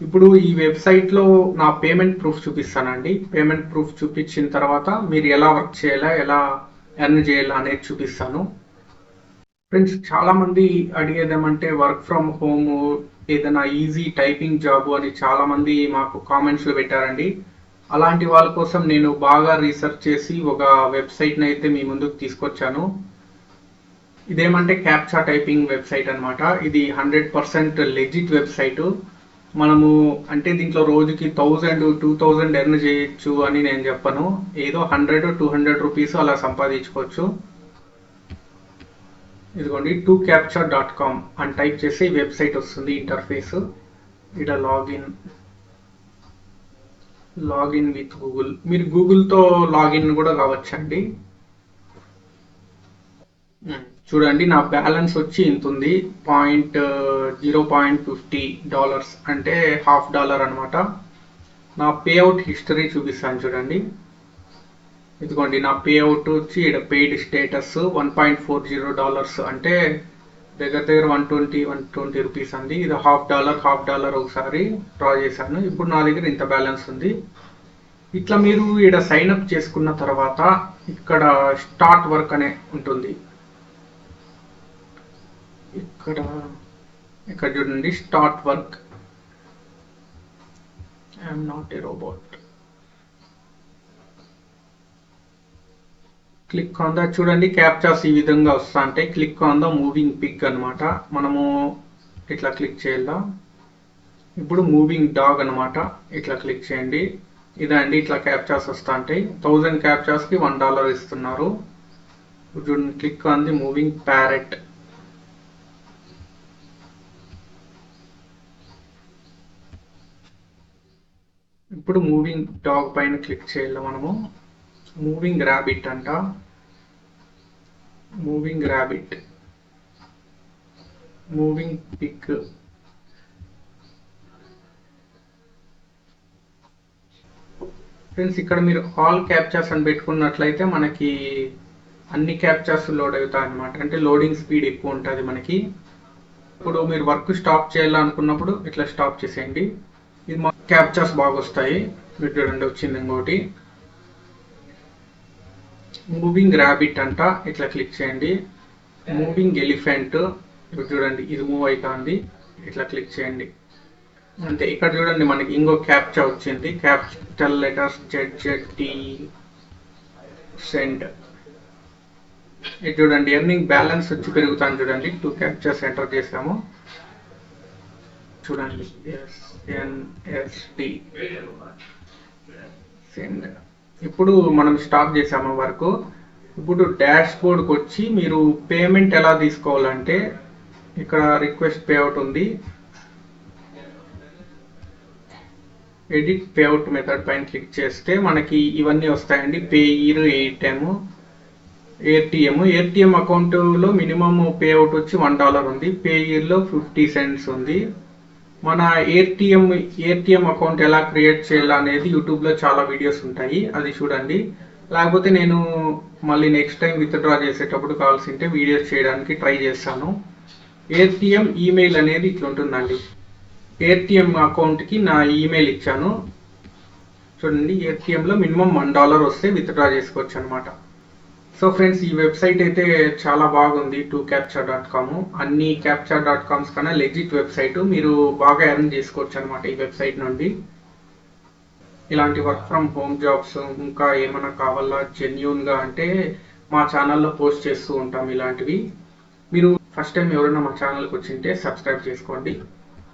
ఇప్పుడు ఈ వెబ్సైట్లో నా పేమెంట్ ప్రూఫ్ చూపిస్తానండి. పేమెంట్ ప్రూఫ్ చూపించిన తర్వాత మీరు ఎలా వర్క్ చేయాలా, ఎలా ఎర్న్ చేయాలా అనేది చూపిస్తాను. ఫ్రెండ్స్, చాలామంది అడిగేది ఏమంటే వర్క్ ఫ్రమ్ హోమ్ ఏదైనా ఈజీ టైపింగ్ జాబ్ అని చాలామంది మాకు కామెంట్స్లో పెట్టారండి. అలాంటి వాళ్ళ కోసం నేను బాగా రీసెర్చ్ చేసి ఒక వెబ్సైట్ని అయితే మీ ముందుకు తీసుకొచ్చాను. ఇదేమంటే క్యాప్చా టైపింగ్ వెబ్సైట్ అనమాట. ఇది 100% లెజిట్ వెబ్సైట్. మనము అంటే దీంట్లో రోజుకి 1000-2000 ఎర్న్ చేయొచ్చు అని నేను చెప్పను. ఏదో 100-200 రూపీస్ అలా సంపాదించుకోవచ్చు. ఇదిగోండి 2captcha.com అని టైప్ చేసి వెబ్సైట్ వస్తుంది. ఇంటర్ఫేస్ ఇక్కడ లాగిన్ విత్ గూగుల్. మీరు గూగుల్తో లాగిన్ కూడా కావచ్చండి. చూడండి, నా బ్యాలెన్స్ వచ్చి ఇంత ఉంది. $0.50 అంటే $50 అనమాట. నా పేఅవుట్ హిస్టరీ చూపిస్తాను చూడండి. ఇదిగోండి, నా పేఅవుట్ వచ్చి ఇక్కడ పెయిడ్ స్టేటస్ $1.40 అంటే దగ్గర 120 రూపీస్ అండి. ఇది $50 ఒకసారి డ్రా చేశాను. ఇప్పుడు నా దగ్గర ఇంత బ్యాలెన్స్ ఉంది. ఇట్లా మీరు ఇక్కడ సైన్ అప్ చేసుకున్న తర్వాత ఇక్కడ స్టార్ట్ వర్క్ అనే ఉంటుంది. ఇక్కడ చూడండి, start work. I'm not a robot. Click on the, చూడండి క్యాప్చాస్ ఈ విధంగా వస్తా అంటే click on the moving Pig అనమాట. మనము ఇట్లా క్లిక్ చేయాలా. ఇప్పుడు మూవింగ్ డాగ్ అనమాట. ఇట్లా క్లిక్ చేయండి. ఇదండి, ఇట్లా క్యాప్చాస్ వస్తా అంటే 1000 క్యాప్చాస్కి $1 ఇస్తున్నారు. చూడండి, click on the moving parrot. ఇప్పుడు మూవింగ్ డాగ్ పైన క్లిక్ చేయాలి మనము. మూవింగ్ ర్యాబిట్ అంట. Moving rabbit, moving pig. Friends, ఇక్కడ మీరు ఆల్ క్యాప్చాస్ అని పెట్టుకున్నట్లయితే మనకి అన్ని క్యాప్చాస్ లోడ్ అవుతాయి అనమాట. అంటే లోడింగ్ స్పీడ్ ఎక్కువ ఉంటుంది మనకి. ఇప్పుడు మీరు వర్క్ స్టాప్ చేయాలనుకున్నప్పుడు ఇట్లా స్టాప్ చేసేయండి. ఇది మా క్యాప్చాస్ బాగా వస్తాయి. మీరు చూడండి, వచ్చింది ఇంకోటి. మూవింగ్ ర్యాబిట్ అంట. ఇట్లా క్లిక్ చేయండి. Moving elephant. ఇప్పుడు చూడండి, ఇది మూవ్ అవుతుంది. ఇట్లా క్లిక్ చేయండి. అంతే. ఇక్కడ చూడండి, మనకి ఇంకో క్యాప్చా వచ్చింది. Capital letters ZZT send. ఇది చూడండి, ఎర్నింగ్ బ్యాలెన్స్ వచ్చి పెరుగుతాను చూడండి. 2 క్యాప్చాస్ ఎంటర్ చేసాము. చూడండి, SNSD సెండ్. ఇప్పుడు మనం స్టాప్ చేసాము వర్క్. ఇప్పుడు డాష్ బోర్డ్కి వచ్చి మీరు పేమెంట్ ఎలా తీసుకోవాలంటే ఇక్కడ రిక్వెస్ట్ పేఅవుట్ ఉంది. ఎడిట్ పేఅవుట్ మెథడ్ పైన క్లిక్ చేస్తే మనకి ఇవన్నీ వస్తాయండి. పేయిర్, ఏటీఎం అకౌంట్లో మినిమం పేఅవుట్ వచ్చి $1 ఉంది. పేయిర్లో 50 cents ఉంది. మన ఏటీఎం అకౌంట్ ఎలా క్రియేట్ చేయాలి అనేది యూట్యూబ్లో చాలా వీడియోస్ ఉంటాయి, అది చూడండి. లేకపోతే నేను మళ్ళీ నెక్స్ట్ టైం విత్డ్రా చేసేటప్పుడు కావాల్సింటే వీడియోస్ చేయడానికి ట్రై చేస్తాను. ఏటీఎం ఈమెయిల్ అనేది ఇట్లా ఉంటుందండి. ఏటీఎం అకౌంట్కి నా ఈమెయిల్ ఇచ్చాను. చూడండి, ఏటీఎంలో మినిమం $1 వస్తే విత్డ్రా చేసుకోవచ్చు అనమాట. సో ఫ్రెండ్స్, ఈ వెబ్సైట్ అయితే చాలా బాగుంది. 2captcha.com. అన్ని captcha.coms కన్నా లెజిట్ వెబ్సైట్. మీరు బాగా ఎర్న్ చేసుకోవచ్చు అనమాట ఈ వెబ్సైట్ నుండి. ఇలాంటి వర్క్ ఫ్రమ్ హోమ్ జాబ్స్ ఇంకా ఏమైనా కావాలా జెన్యూన్గా అంటే మా ఛానల్లో పోస్ట్ చేస్తూ ఉంటాం ఇలాంటివి. మీరు ఫస్ట్ టైం ఎవరైనా మా ఛానల్కి వచ్చింటే సబ్స్క్రైబ్ చేసుకోండి.